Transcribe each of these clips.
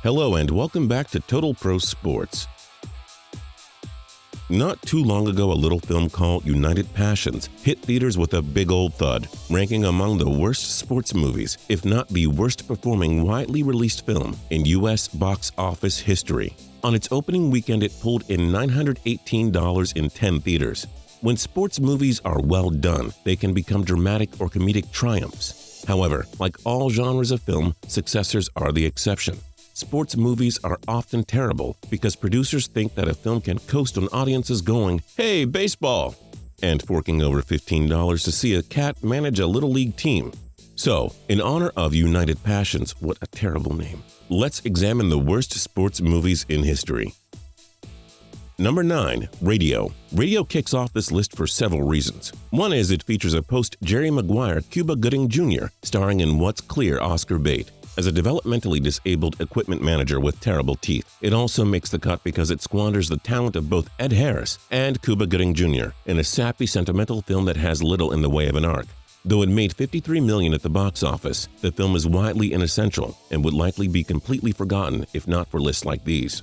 Hello and welcome back to Total Pro Sports. Not too long ago, a little film called United Passions hit theaters with a big old thud, ranking among the worst sports movies, if not the worst performing widely released film in U.S. box office history. On its opening weekend, it pulled in $918 in 10 theaters. When sports movies are well done, they can become dramatic or comedic triumphs. However, like all genres of film, successors are the exception. Sports movies are often terrible because producers think that a film can coast on audiences going, "Hey, baseball!" and forking over $15 to see a cat manage a little league team. So, in honor of United Passions, what a terrible name, let's examine the worst sports movies in history. Number 9. Radio. Radio kicks off this list for several reasons. One is it features a post-Jerry Maguire Cuba Gooding Jr. starring in What's Clear Oscar bait. As a developmentally disabled equipment manager with terrible teeth, it also makes the cut because it squanders the talent of both Ed Harris and Cuba Gooding Jr. in a sappy, sentimental film that has little in the way of an arc. Though it made $53 million at the box office, the film is widely inessential and would likely be completely forgotten if not for lists like these.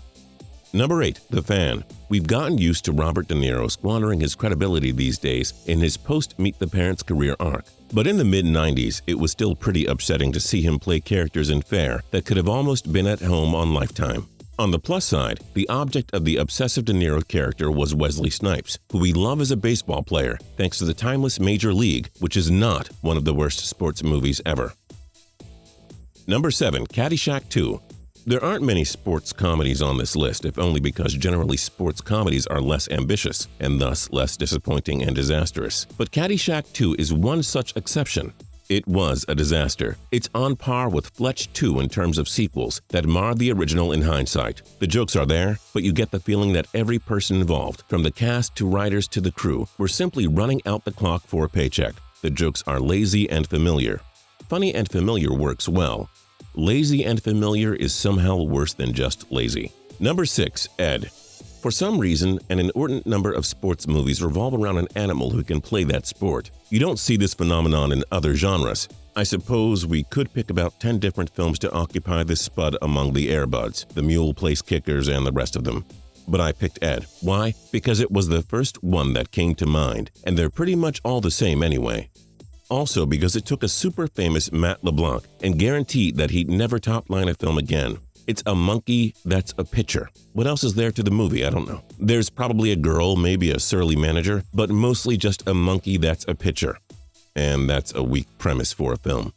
Number 8. The Fan. We've gotten used to Robert De Niro squandering his credibility these days in his post-Meet the Parents career arc. But in the mid-90s, it was still pretty upsetting to see him play characters in Fare that could have almost been at home on Lifetime. On the plus side, the object of the obsessive De Niro character was Wesley Snipes, who we love as a baseball player thanks to the timeless Major League, which is not one of the worst sports movies ever. Number 7. Caddyshack II. There aren't many sports comedies on this list, if only because generally sports comedies are less ambitious and thus less disappointing and disastrous. But Caddyshack II is one such exception. It was a disaster. It's on par with Fletch 2 in terms of sequels that mar the original in hindsight. The jokes are there, but you get the feeling that every person involved, from the cast to writers to the crew, were simply running out the clock for a paycheck. The jokes are lazy and familiar. Funny and familiar works well. Lazy and familiar is somehow worse than just lazy. Number 6. Ed. For some reason, an inordinate number of sports movies revolve around an animal who can play that sport. You don't see this phenomenon in other genres. I suppose we could pick about 10 different films to occupy this spud among the Airbuds, the Mule Place Kickers, and the rest of them. But I picked Ed. Why? Because it was the first one that came to mind, and they're pretty much all the same anyway. Also because it took a super famous Matt LeBlanc and guaranteed that he'd never top-line a film again. It's a monkey that's a pitcher. What else is there to the movie? I don't know. There's probably a girl, maybe a surly manager, but mostly just a monkey that's a pitcher. And that's a weak premise for a film.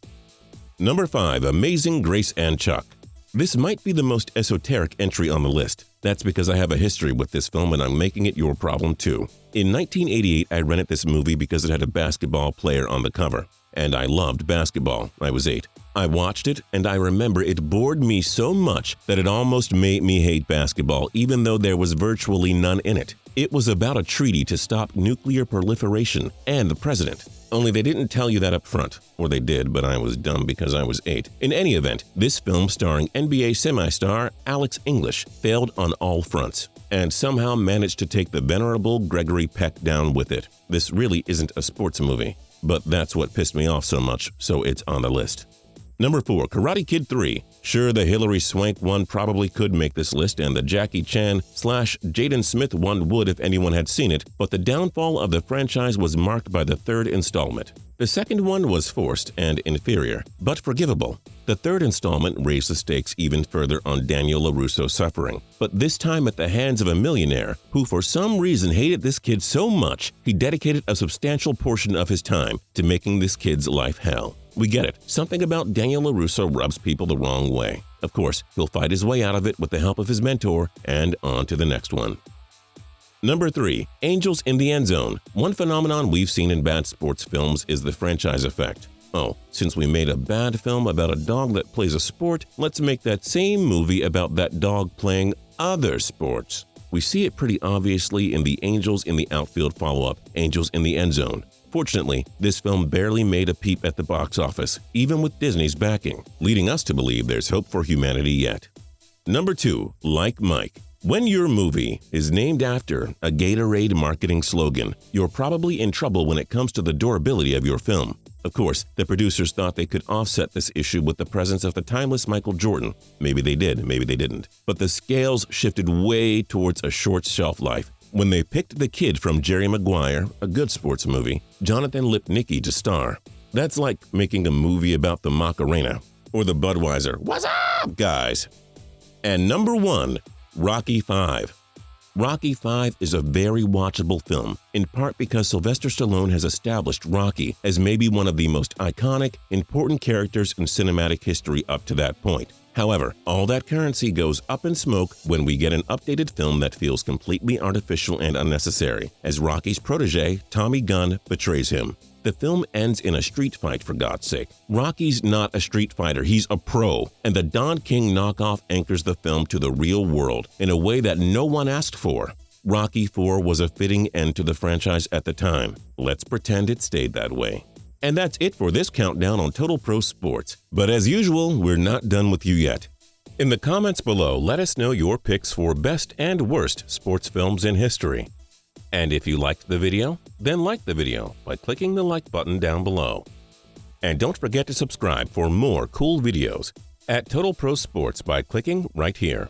Number 5. Amazing Grace and Chuck. This might be the most esoteric entry on the list. That's because I have a history with this film and I'm making it your problem too. In 1988, I rented this movie because it had a basketball player on the cover. And I loved basketball. I was 8. I watched it and I remember it bored me so much that it almost made me hate basketball even though there was virtually none in it. It was about a treaty to stop nuclear proliferation and the president. Only they didn't tell you that up front. Or they did, but I was dumb because I was 8. In any event, this film starring NBA semi-star Alex English failed on all fronts and somehow managed to take the venerable Gregory Peck down with it. This really isn't a sports movie, but that's what pissed me off so much, so it's on the list. Number 4. Karate Kid 3. Sure, the Hilary Swank one probably could make this list, and the Jackie Chan/Jaden Smith one would if anyone had seen it, but the downfall of the franchise was marked by the third installment. The second one was forced and inferior, but forgivable. The third installment raised the stakes even further on Daniel LaRusso's suffering, but this time at the hands of a millionaire who for some reason hated this kid so much he dedicated a substantial portion of his time to making this kid's life hell. We get it. Something about Daniel LaRusso rubs people the wrong way. Of course, he'll fight his way out of it with the help of his mentor, and on to the next one. Number 3. Angels in the End Zone. One phenomenon we've seen in bad sports films is the franchise effect. Oh, since we made a bad film about a dog that plays a sport, let's make that same movie about that dog playing other sports. We see it pretty obviously in the Angels in the Outfield follow-up, Angels in the End Zone. Fortunately, this film barely made a peep at the box office, even with Disney's backing, leading us to believe there's hope for humanity yet. Number 2. Like Mike. When your movie is named after a Gatorade marketing slogan, you're probably in trouble when it comes to the durability of your film. Of course, the producers thought they could offset this issue with the presence of the timeless Michael Jordan. Maybe they did, maybe they didn't. But the scales shifted way towards a short shelf life when they picked the kid from Jerry Maguire, a good sports movie, Jonathan Lipnicki, to star. That's like making a movie about the Macarena or the Budweiser "What's up, guys?" And number 1, Rocky V. Rocky V is a very watchable film, in part because Sylvester Stallone has established Rocky as maybe one of the most iconic, important characters in cinematic history up to that point. However, all that currency goes up in smoke when we get an updated film that feels completely artificial and unnecessary, as Rocky's protege, Tommy Gunn, betrays him. The film ends in a street fight, for God's sake. Rocky's not a street fighter, he's a pro, and the Don King knockoff anchors the film to the real world in a way that no one asked for. Rocky IV was a fitting end to the franchise at the time. Let's pretend it stayed that way. And that's it for this countdown on Total Pro Sports. But as usual, we're not done with you yet. In the comments below, let us know your picks for best and worst sports films in history. And if you liked the video, then like the video by clicking the like button down below. And don't forget to subscribe for more cool videos at Total Pro Sports by clicking right here.